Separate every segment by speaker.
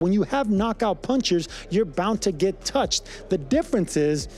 Speaker 1: When you have knockout punchers, you're bound to get touched. The difference is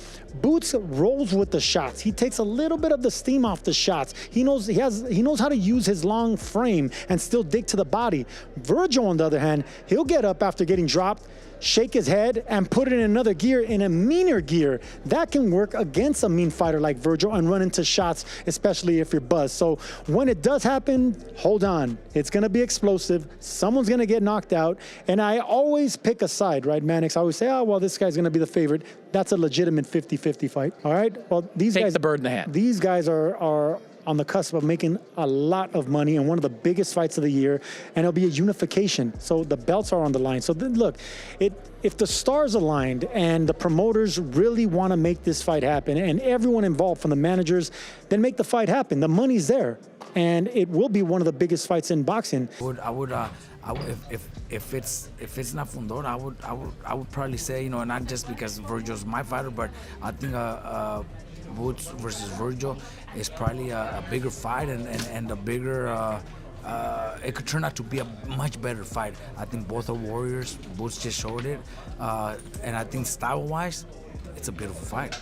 Speaker 1: Boots rolls with the shots. He takes a little bit of the steam off the shots. He knows how to use his long frame and still dig to the body. Vergil, on the other hand, he'll get up after getting dropped, shake his head, and put it in another gear, in a meaner gear. That can work against a mean fighter like Vergil and run into shots, especially if you're buzzed. So when it does happen, hold on. It's gonna be explosive. Someone's gonna get knocked out. And I always pick a side, right, Mannix? I always say, oh, well, this guy's gonna be the favorite. That's a legitimate 50-50 fight, all right? Well, these guys—
Speaker 2: Take the bird in the hand.
Speaker 1: These guys are on the cusp of making a lot of money in one of the biggest fights of the year, and it'll be a unification. So the belts are on the line. So then, look, if the stars aligned and the promoters really want to make this fight happen, and everyone involved from the managers, then make the fight happen. The money's there, and it will be one of the biggest fights in boxing.
Speaker 3: If it's not Fundora, I would probably say, not just because Vergil's my fighter, but I think Boots versus Vergil is probably a bigger fight and a bigger. It could turn out to be a much better fight. I think both are warriors. Boots just showed it, and I think style-wise, it's a beautiful fight.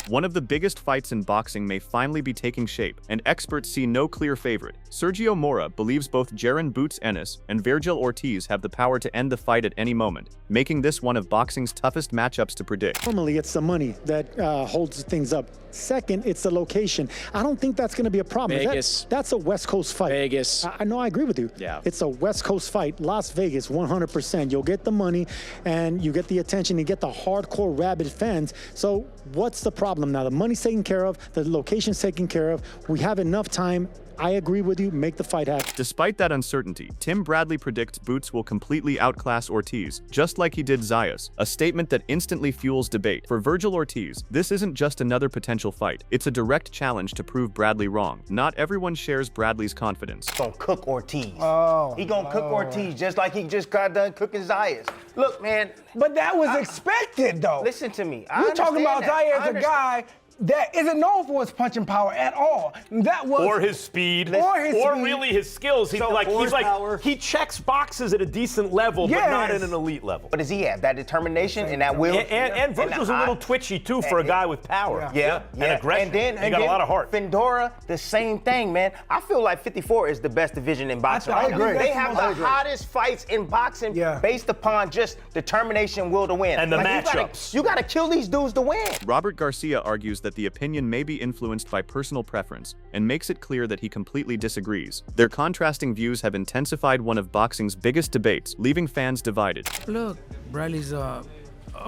Speaker 4: One of the biggest fights in boxing may finally be taking shape, and experts see no clear favorite. Sergio Mora believes both Jaron "Boots" Ennis and Vergil Ortiz have the power to end the fight at any moment, making this one of boxing's toughest matchups to predict.
Speaker 1: Normally, it's the money that holds things up. Second, it's the location. I don't think that's going to be a problem.
Speaker 2: Vegas.
Speaker 1: That's a West Coast fight.
Speaker 2: Vegas.
Speaker 1: I know, I agree with you.
Speaker 2: Yeah.
Speaker 1: It's a West Coast fight. Las Vegas, 100%. You'll get the money, and you get the attention. You get the hardcore, rabid fans. So what's the problem now? The money's taken care of. The location's taken care of. We have enough time. I agree with you. Make the fight happen.
Speaker 4: Despite that uncertainty, Tim Bradley predicts Boots will completely outclass Ortiz, just like he did Zayas, a statement that instantly fuels debate. For Vergil Ortiz, this isn't just another potential fight. It's a direct challenge to prove Bradley wrong. Not everyone shares Bradley's confidence.
Speaker 5: Gonna cook Ortiz.
Speaker 6: Oh,
Speaker 5: he gonna cook Ortiz just like he just got done cooking Zayas. Look, man.
Speaker 6: But that was expected, though.
Speaker 5: Listen to me.
Speaker 6: You're talking about Zayas, a guy that isn't known for his punching power at all. That was
Speaker 7: or his speed, or really his skills. He checks boxes at a decent level, but not at an elite level.
Speaker 5: What does he have? That determination and that will.
Speaker 7: And Vergil's a little twitchy too for a guy with power.
Speaker 5: Yeah.
Speaker 7: And aggression. And he got a lot of heart.
Speaker 5: Fundora, the same thing, man. I feel like 54 is the best division in boxing.
Speaker 6: I agree.
Speaker 5: They have the hottest fights in boxing based upon just determination, will to win.
Speaker 7: And the matchups.
Speaker 5: You gotta kill these dudes to win.
Speaker 4: Robert Garcia argues that the opinion may be influenced by personal preference and makes it clear that he completely disagrees. Their contrasting views have intensified one of boxing's biggest debates, leaving fans divided.
Speaker 3: Look, Bradley's a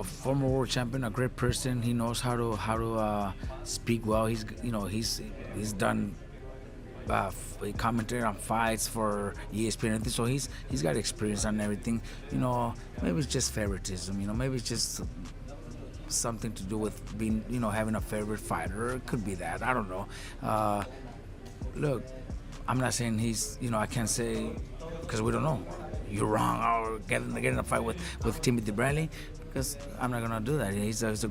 Speaker 3: former world champion, a great person. He knows how to speak well. He's done commentary on fights for ESPN, so he's got experience on everything. Maybe it's just favoritism. Maybe it's just something to do with being, having a favorite fighter. It could be that. I don't know. Look, I'm not saying he's, I can't say, because we don't know. You're wrong, or get in a fight with Timothy Bradley, because I'm not gonna do that. He's a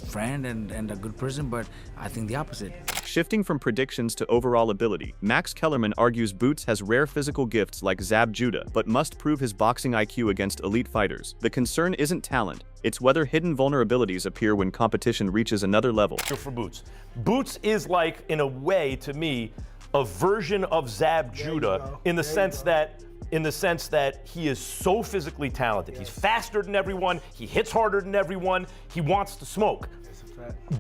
Speaker 3: friend and a good person, but I think the opposite.
Speaker 4: Shifting from predictions to overall ability, Max Kellerman argues Boots has rare physical gifts like Zab Judah, but must prove his boxing IQ against elite fighters. The concern isn't talent, it's whether hidden vulnerabilities appear when competition reaches another level.
Speaker 7: For Boots. Boots is like, in a way, to me, a version of Zab Judah in the sense that he is so physically talented. He's faster than everyone, he hits harder than everyone, he wants to smoke.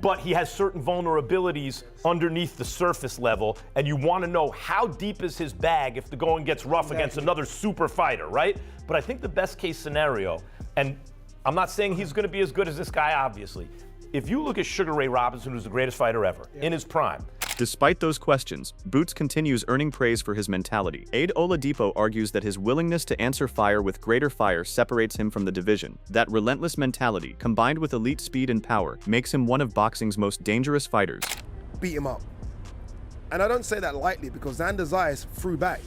Speaker 7: But he has certain vulnerabilities underneath the surface level, and you want to know how deep is his bag if the going gets rough against another super fighter, right? But I think the best case scenario, and I'm not saying he's going to be as good as this guy, obviously. If you look at Sugar Ray Robinson, who's the greatest fighter ever, in his prime.
Speaker 4: Despite those questions, Boots continues earning praise for his mentality. Aid Oladipo argues that his willingness to answer fire with greater fire separates him from the division. That relentless mentality, combined with elite speed and power, makes him one of boxing's most dangerous fighters.
Speaker 8: Beat him up. And I don't say that lightly because Xander Zayas threw back.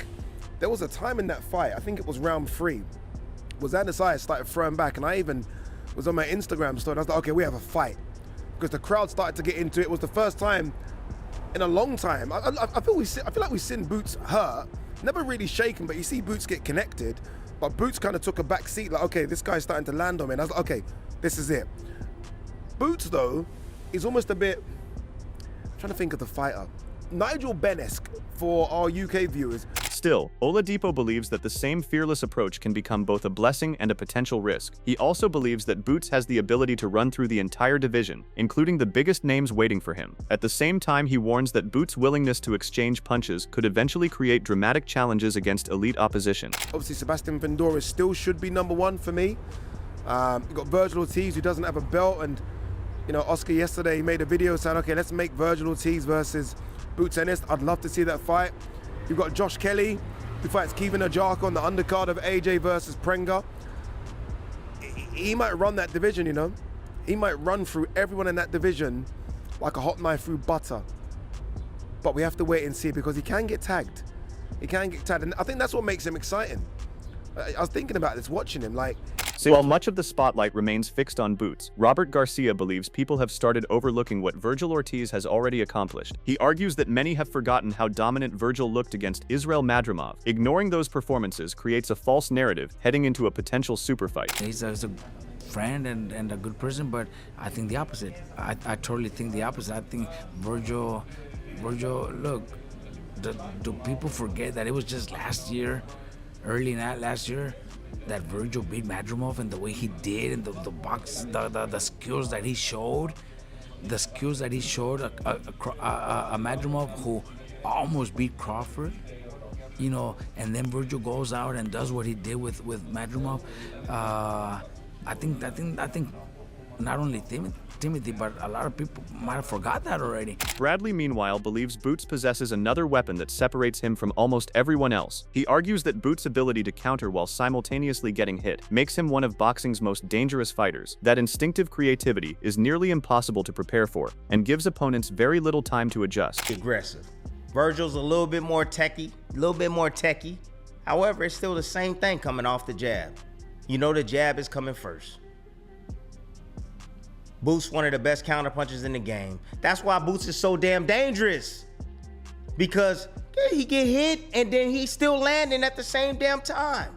Speaker 8: There was a time in that fight, I think it was round 3, where Xander Zayas started throwing back, and I even was on my Instagram story, and I was like, okay, we have a fight. Because the crowd started to get into it. It was the first time in a long time. I feel like we've seen Boots hurt, never really shaken, but you see Boots get connected. But Boots kind of took a back seat, like, okay, this guy's starting to land on me. And I was like, okay, this is it. Boots, though, is almost a bit, I'm trying to think of the fighter. Nigel Benn-esque for our UK viewers.
Speaker 4: Still, Oladipo believes that the same fearless approach can become both a blessing and a potential risk. He also believes that Boots has the ability to run through the entire division, including the biggest names waiting for him. At the same time, he warns that Boots' willingness to exchange punches could eventually create dramatic challenges against elite opposition.
Speaker 8: Obviously, Sebastian Fundora still should be #1 for me. You've got Vergil Ortiz, who doesn't have a belt, and you know, Oscar yesterday he made a video saying, okay, let's make Vergil Ortiz versus Boots Ennis. I'd love to see that fight. You've got Josh Kelly, who fights Kevin Ajaka on the undercard of AJ versus Prenga. He might run that division, you know. He might run through everyone in that division like a hot knife through butter. But we have to wait and see, because he can get tagged. He can get tagged, and I think that's what makes him exciting. I was thinking about this, watching him, like,
Speaker 4: While much of the spotlight remains fixed on Boots, Robert Garcia believes people have started overlooking what Vergil Ortiz has already accomplished. He argues that many have forgotten how dominant Vergil looked against Israel Madrimov. Ignoring those performances creates a false narrative heading into a potential super fight.
Speaker 3: He's a friend and a good person, but I think the opposite. I totally think the opposite. I think Vergil, look, do people forget that it was just last year, early in that last year, that Vergil beat Madrimov and the way he did, and the skills that he showed, a Madrimov who almost beat Crawford, you know, and then Vergil goes out and does what he did with Madrimov. I think not only Timothy, but a lot of people might have forgot that already.
Speaker 4: Bradley, meanwhile, believes Boots possesses another weapon that separates him from almost everyone else. He argues that Boots' ability to counter while simultaneously getting hit makes him one of boxing's most dangerous fighters. That instinctive creativity is nearly impossible to prepare for, and gives opponents very little time to adjust.
Speaker 5: Aggressive. Vergil's a little bit more techie, However, it's still the same thing coming off the jab. You know the jab is coming first. Boots one of the best counterpunchers in the game. That's why Boots is so damn dangerous. Because he get hit and then he's still landing at the same damn time.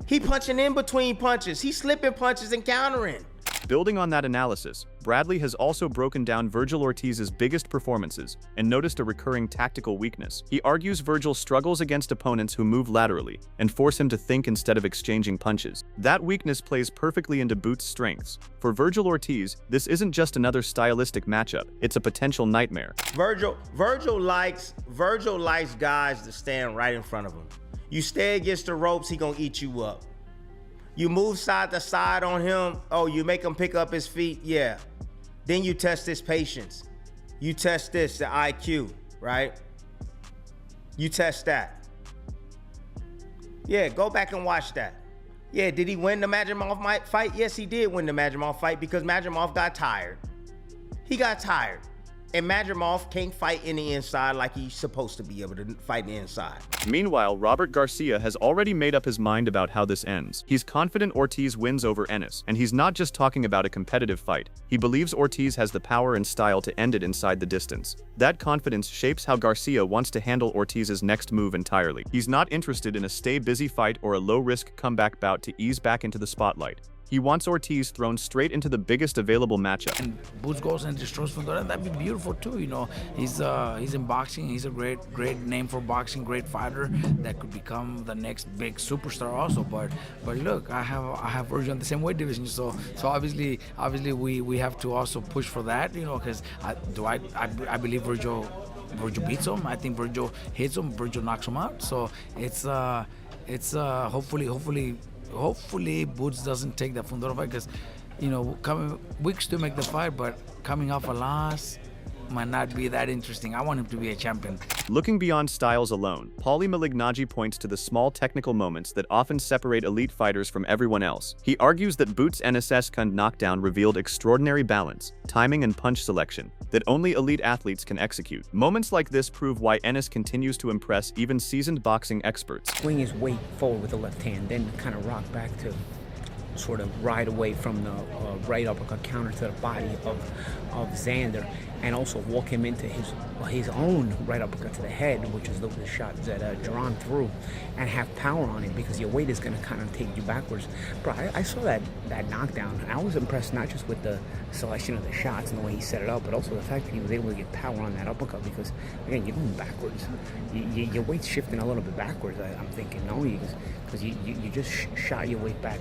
Speaker 5: He punching in between punches. He slipping punches and countering.
Speaker 4: Building on that analysis, Bradley has also broken down Vergil Ortiz's biggest performances and noticed a recurring tactical weakness. He argues Vergil struggles against opponents who move laterally and force him to think instead of exchanging punches. That weakness plays perfectly into Boots' strengths. For Vergil Ortiz, this isn't just another stylistic matchup, it's a potential nightmare.
Speaker 5: Vergil likes guys to stand right in front of him. You stay against the ropes, he gonna eat you up. You move side to side on him, oh, you make him pick up his feet, yeah. Then you test his patience. You test the IQ, right? You test that. Yeah, go back and watch that. Yeah, did he win the Madrimov fight? Yes, he did win the Madrimov fight because Madrimov got tired. He got tired. And Madrimov can't fight in the inside like he's supposed to be able to fight in the inside.
Speaker 4: Meanwhile, Robert Garcia has already made up his mind about how this ends. He's confident Ortiz wins over Ennis, and he's not just talking about a competitive fight. He believes Ortiz has the power and style to end it inside the distance. That confidence shapes how Garcia wants to handle Ortiz's next move entirely. He's not interested in a stay-busy fight or a low-risk comeback bout to ease back into the spotlight. He wants Ortiz thrown straight into the biggest available matchup.
Speaker 3: And Boots goes and destroys Fundora. That'd be beautiful too, you know. He's in boxing. He's a great name for boxing. Great fighter that could become the next big superstar also. But look, I have Vergil in the same weight division. So obviously we have to also push for that, you know, because I believe Vergil beats him. I think Vergil hits him. Vergil knocks him out. So it's hopefully Boots doesn't take that Fundora fight, because, you know, weeks to make the fight, but coming off a loss might not be that interesting. I want him to be a champion.
Speaker 4: Looking beyond styles alone, Paulie Malignaggi points to the small technical moments that often separate elite fighters from everyone else. He argues that Boots' Ennis' knockdown revealed extraordinary balance, timing, and punch selection that only elite athletes can execute. Moments like this prove why Ennis continues to impress even seasoned boxing experts.
Speaker 2: Swing his weight forward with the left hand, then kind of rock back to sort of ride away from the right uppercut counter to the body of Xander, and also walk him into his own right uppercut to the head, which is the shot that Jaron threw, and have power on him, because your weight is going to kind of take you backwards. Bro, I saw that knockdown. I was impressed not just with the selection of the shots and the way he set it up, but also the fact that he was able to get power on that uppercut, because, again, you're going backwards. Your weight's shifting a little bit backwards, I'm thinking, no? Because you just shot your weight back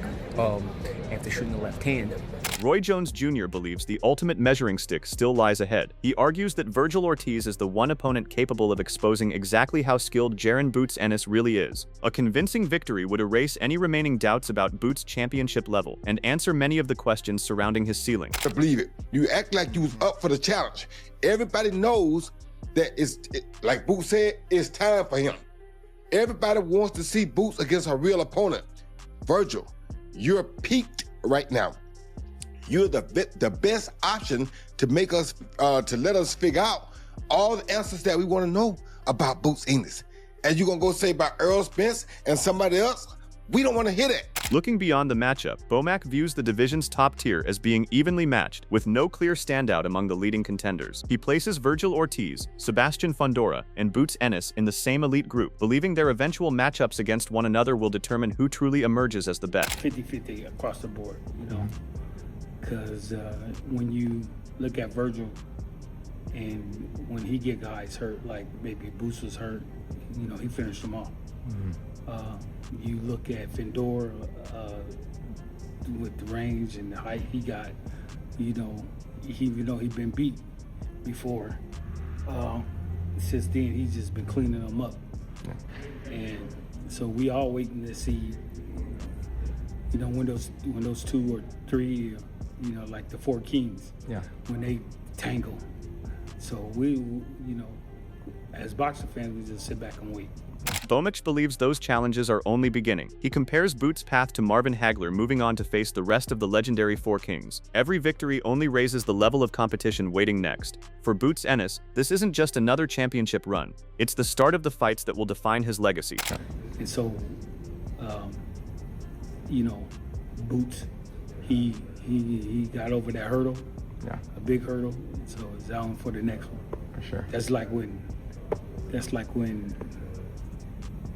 Speaker 2: after shooting the left hand.
Speaker 4: Roy Jones Jr. believes the ultimate measuring stick still lies ahead. He argues that Vergil Ortiz is the one opponent capable of exposing exactly how skilled Jaron "Boots" Ennis really is. A convincing victory would erase any remaining doubts about Boots' championship level and answer many of the questions surrounding his ceiling.
Speaker 9: To believe it. You act like you was up for the challenge. Everybody knows that like Boots said, it's time for him. Everybody wants to see Boots against a real opponent. Vergil, you're peaked right now. You're the best option to make us, to let us figure out all the answers that we want to know about Boots Ennis. And you're gonna go say about Earl Spence and somebody else? We don't want to hear that.
Speaker 4: Looking beyond the matchup, Bomac views the division's top tier as being evenly matched, with no clear standout among the leading contenders. He places Vergil Ortiz, Sebastian Fundora, and Boots Ennis in the same elite group, believing their eventual matchups against one another will determine who truly emerges as the best.
Speaker 10: 50-50 across the board, you know, because when you look at Vergil, and when he get guys hurt, like maybe Boots was hurt, you know, he finished them off. You look at Fundora with the range and the height he got, you know, even though he'd been beat before, since then he's just been cleaning them up. And so we all waiting to see, you know, when those two or three, you know, like the four kings, when they tangle. So we, you know, as boxing fans, we just sit back and wait.
Speaker 4: Bomac believes those challenges are only beginning. He compares Boots' path to Marvin Hagler moving on to face the rest of the legendary Four Kings. Every victory only raises the level of competition waiting next. For Boots Ennis, this isn't just another championship run. It's the start of the fights that will define his legacy.
Speaker 10: And so, you know, Boots, he got over that hurdle, a big hurdle, so it's on for the next one.
Speaker 6: For sure.
Speaker 10: That's like when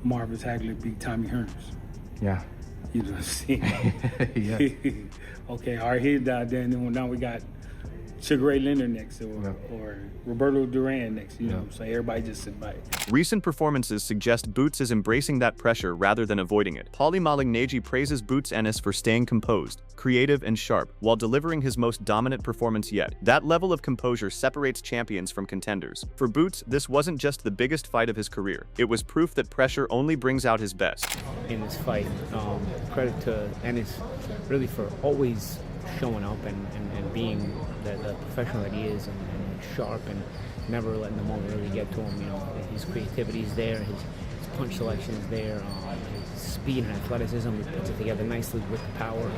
Speaker 10: Marvin Hagler beat Tommy Hearns.
Speaker 6: Yeah.
Speaker 10: You know what I'm saying? Okay, all right, he's down there, and then now we got Sugar Ray Leonard next, or Roberto Duran next, you know what I'm saying? Everybody just sit by.
Speaker 4: Recent performances suggest Boots is embracing that pressure rather than avoiding it. Paulie Malignaggi praises Boots Ennis for staying composed, creative, and sharp, while delivering his most dominant performance yet. That level of composure separates champions from contenders. For Boots, this wasn't just the biggest fight of his career. It was proof that pressure only brings out his best.
Speaker 2: In this fight, credit to Ennis really for always showing up and being the professional that he is, and sharp, and never letting the moment really get to him. You know, his creativity is there, his punch selection is there, his speed and athleticism, he puts it together nicely with the power.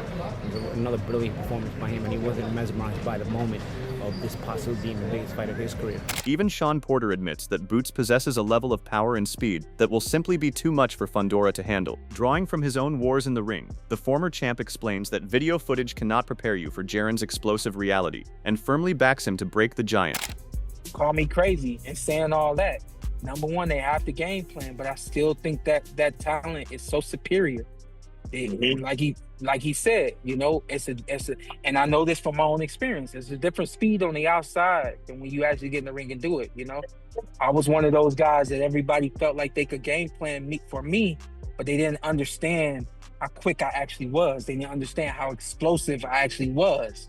Speaker 2: It was another brilliant performance by him, and he wasn't mesmerized by the moment of this possibly being the biggest fight of his career.
Speaker 4: Even Sean Porter admits that Boots possesses a level of power and speed that will simply be too much for Fundora to handle. Drawing from his own wars in the ring, the former champ explains that video footage cannot prepare you for Jaron's explosive reality, and firmly backs him to break the giant.
Speaker 11: Call me crazy and saying all that. Number one, they have the game plan, but I still think that talent is so superior. Like he said, you know, it's a, and I know this from my own experience. It's a different speed on the outside than when you actually get in the ring and do it. You know, I was one of those guys that everybody felt like they could game plan for me, but they didn't understand how quick I actually was. They didn't understand how explosive I actually was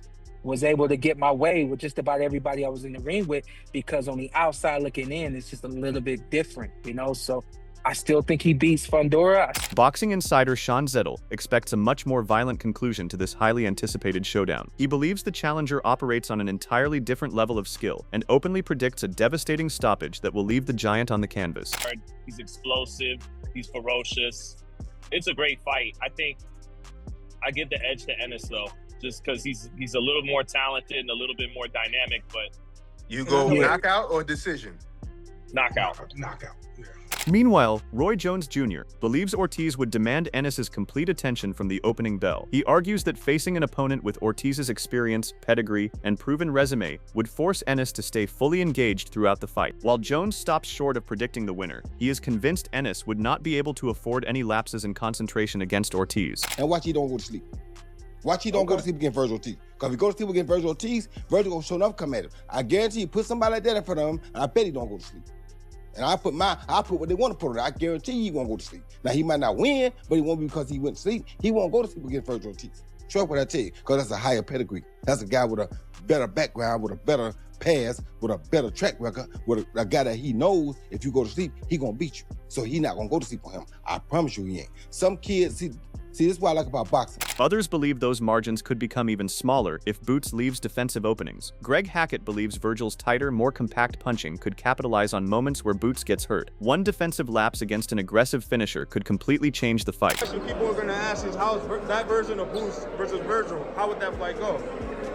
Speaker 11: able to get my way with just about everybody I was in the ring with, because on the outside looking in, it's just a little bit different, you know? So I still think he beats Fundora.
Speaker 4: Boxing insider Sean Zettel expects a much more violent conclusion to this highly anticipated showdown. He believes the challenger operates on an entirely different level of skill and openly predicts a devastating stoppage that will leave the giant on the canvas.
Speaker 12: He's explosive, he's ferocious. It's a great fight. I think I give the edge to Ennis though, just because he's a little more talented and a little bit more dynamic. But
Speaker 13: you go knockout or decision?
Speaker 12: Knockout.
Speaker 13: Knockout. Yeah.
Speaker 4: Meanwhile, Roy Jones Jr. believes Ortiz would demand Ennis's complete attention from the opening bell. He argues that facing an opponent with Ortiz's experience, pedigree, and proven resume would force Ennis to stay fully engaged throughout the fight. While Jones stops short of predicting the winner, he is convinced Ennis would not be able to afford any lapses in concentration against Ortiz.
Speaker 9: And watch he don't go to sleep. Watch he don't go to sleep against Vergil Ortiz. Because if he goes to sleep against Vergil Ortiz, Vergil gonna show enough come at him. I guarantee you, put somebody like that in front of him, and I bet he don't go to sleep. And I put what they want to put on. I guarantee he won't go to sleep. Now he might not win, but he won't be because he went to sleep. He won't go to sleep against Vergil Ortiz. Trust what I tell you, because that's a higher pedigree. That's a guy with a better background, with a better pass, with a better track record, with a guy that he knows if you go to sleep, he gonna beat you. So he not gonna go to sleep on him. I promise you he ain't. Some kids, see, this is what I like about boxing.
Speaker 4: Others believe those margins could become even smaller if Boots leaves defensive openings. Greg Hackett believes Vergil's tighter, more compact punching could capitalize on moments where Boots gets hurt. One defensive lapse against an aggressive finisher could completely change the fight.
Speaker 13: People are going to ask is how is that version of Boots versus Vergil, how would that fight go?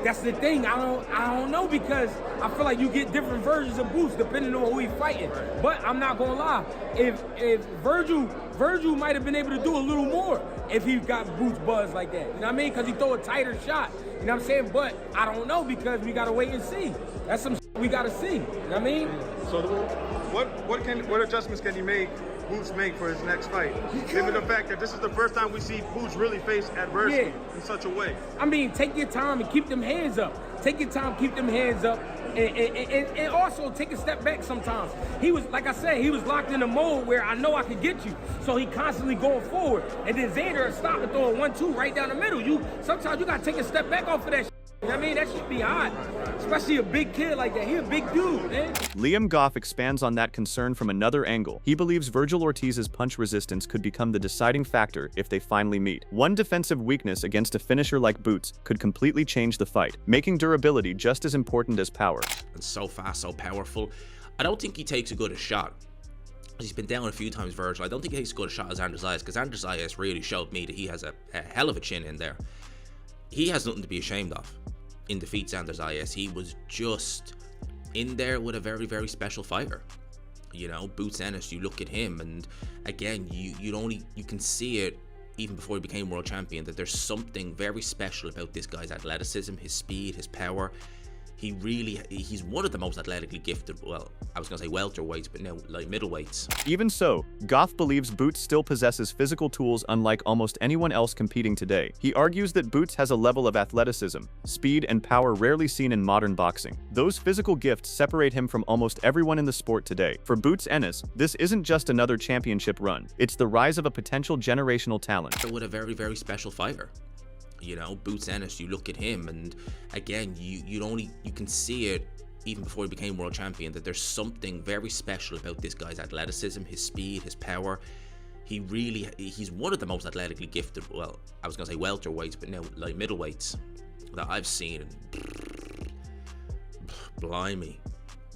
Speaker 14: That's the thing. I don't know, because I feel like you get different versions of Boots depending on who he's fighting. But I'm not gonna lie, if Vergil might have been able to do a little more if he got Boots buzz like that. You know what I mean? Because he throw a tighter shot. You know what I'm saying? But I don't know, because we gotta wait and see. That's some we gotta see. You know what I mean?
Speaker 13: So what adjustments can he make? Boots make for his next fight, given the fact that this is the first time we see Boots really face adversity in such a way.
Speaker 14: I mean, take your time and keep them hands up. Take your time, keep them hands up, and also take a step back sometimes. He was, like I said, he was locked in a mode where I know I could get you, so he constantly going forward. And then Xander stopped and throw a 1-2 right down the middle. Sometimes you gotta take a step back off of that. You know what I mean? That should be hot, especially a big kid like that. He a big dude, man.
Speaker 4: Liam Goff expands on that concern from another angle. He believes Vergil Ortiz's punch resistance could become the deciding factor if they finally meet. One defensive weakness against a finisher like Boots could completely change the fight, making durability just as important as power.
Speaker 15: And so fast, so powerful. I don't think he takes a good a shot. He's been down a few times, Vergil. I don't think he takes a good shot as Xander Zayas, because Xander Zayas really showed me that he has a hell of a chin in there. He has nothing to be ashamed of in defeat Xander Zayas. He was just in there with a very, very special fighter. You know, Boots Ennis, you look at him, and again, you can see it even before he became world champion, that there's something very special about this guy's athleticism, his speed, his power. He's one of the most athletically gifted, well, I was going to say welterweights, but no, like middleweights.
Speaker 4: Even so, Goff believes Boots still possesses physical tools unlike almost anyone else competing today. He argues that Boots has a level of athleticism, speed, and power rarely seen in modern boxing. Those physical gifts separate him from almost everyone in the sport today. For Boots Ennis, this isn't just another championship run. It's the rise of a potential generational talent.
Speaker 15: With a very, very special fighter. You know, Boots Ennis, you look at him, and again, you can see it even before he became world champion, that there's something very special about this guy's athleticism, his speed, his power. He's one of the most athletically gifted, well, I was going to say welterweights, but no, like middleweights that I've seen. Blimey,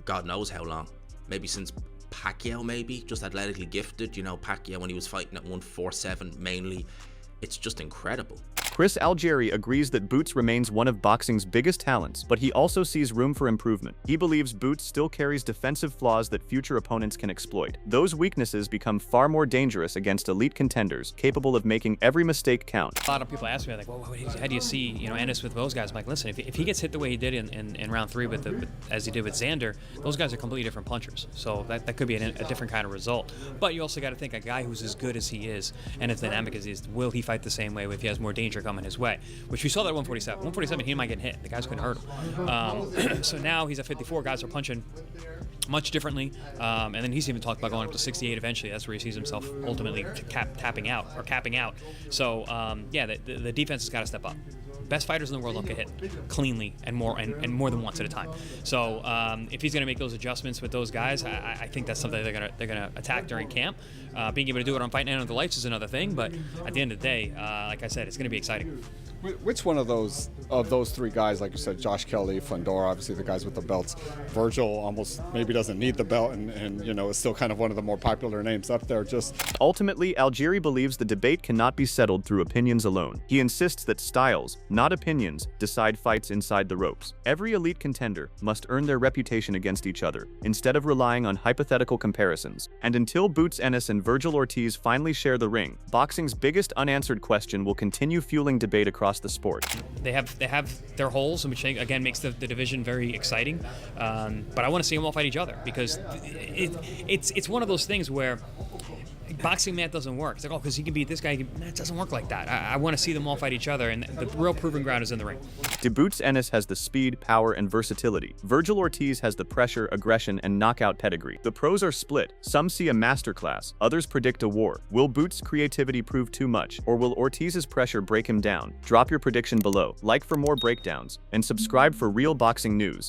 Speaker 15: God knows how long. Maybe since Pacquiao, maybe, just athletically gifted. You know, Pacquiao when he was fighting at 147 mainly. It's just incredible.
Speaker 4: Chris Algieri agrees that Boots remains one of boxing's biggest talents, but he also sees room for improvement. He believes Boots still carries defensive flaws that future opponents can exploit. Those weaknesses become far more dangerous against elite contenders, capable of making every mistake count.
Speaker 16: A lot of people ask me, like, well, how do you see, Ennis with those guys? I'm like, listen, if he gets hit the way he did in round 3 as he did with Xander, those guys are completely different punchers. So that could be a different kind of result. But you also got to think, a guy who's as good as he is and as dynamic as he is, will he fight the same way if he has more danger coming his way? Which we saw that at 147. 147, he might get hit. The guys couldn't hurt him. So now he's at 54. Guys are punching much differently. And then he's even talked about going up to 68 eventually. That's where he sees himself ultimately capping out. So, the defense has got to step up. Best fighters in the world don't get hit cleanly and more than once at a time. So if he's going to make those adjustments with those guys, I think that's something they're gonna attack during camp. Being able to do it on Fight Night Under the Lights is another thing, but at the end of the day, like I said, it's going to be exciting.
Speaker 17: Which one of those three guys, like you said, Josh Kelly, Fundora, obviously the guys with the belts, Vergil almost maybe doesn't need the belt and you know, is still kind of one of the more popular names up there. Just
Speaker 4: ultimately, Algieri believes the debate cannot be settled through opinions alone. He insists that styles, not opinions, decide fights inside the ropes. Every elite contender must earn their reputation against each other, instead of relying on hypothetical comparisons. And until Boots Ennis and Vergil Ortiz finally share the ring, boxing's biggest unanswered question will continue fueling debate across the sport.
Speaker 16: They have their holes, which again makes the division very exciting. But I want to see them all fight each other because it's one of those things where boxing math doesn't work. It's like, oh, because he can beat this guy. It doesn't work like that. I want to see them all fight each other, and the real proving ground is in the ring.
Speaker 4: Boots Ennis has the speed, power, and versatility. Vergil Ortiz has the pressure, aggression, and knockout pedigree. The pros are split. Some see a masterclass, others predict a war. Will Boots' creativity prove too much, or will Ortiz's pressure break him down? Drop your prediction below, like for more breakdowns, and subscribe for real boxing news.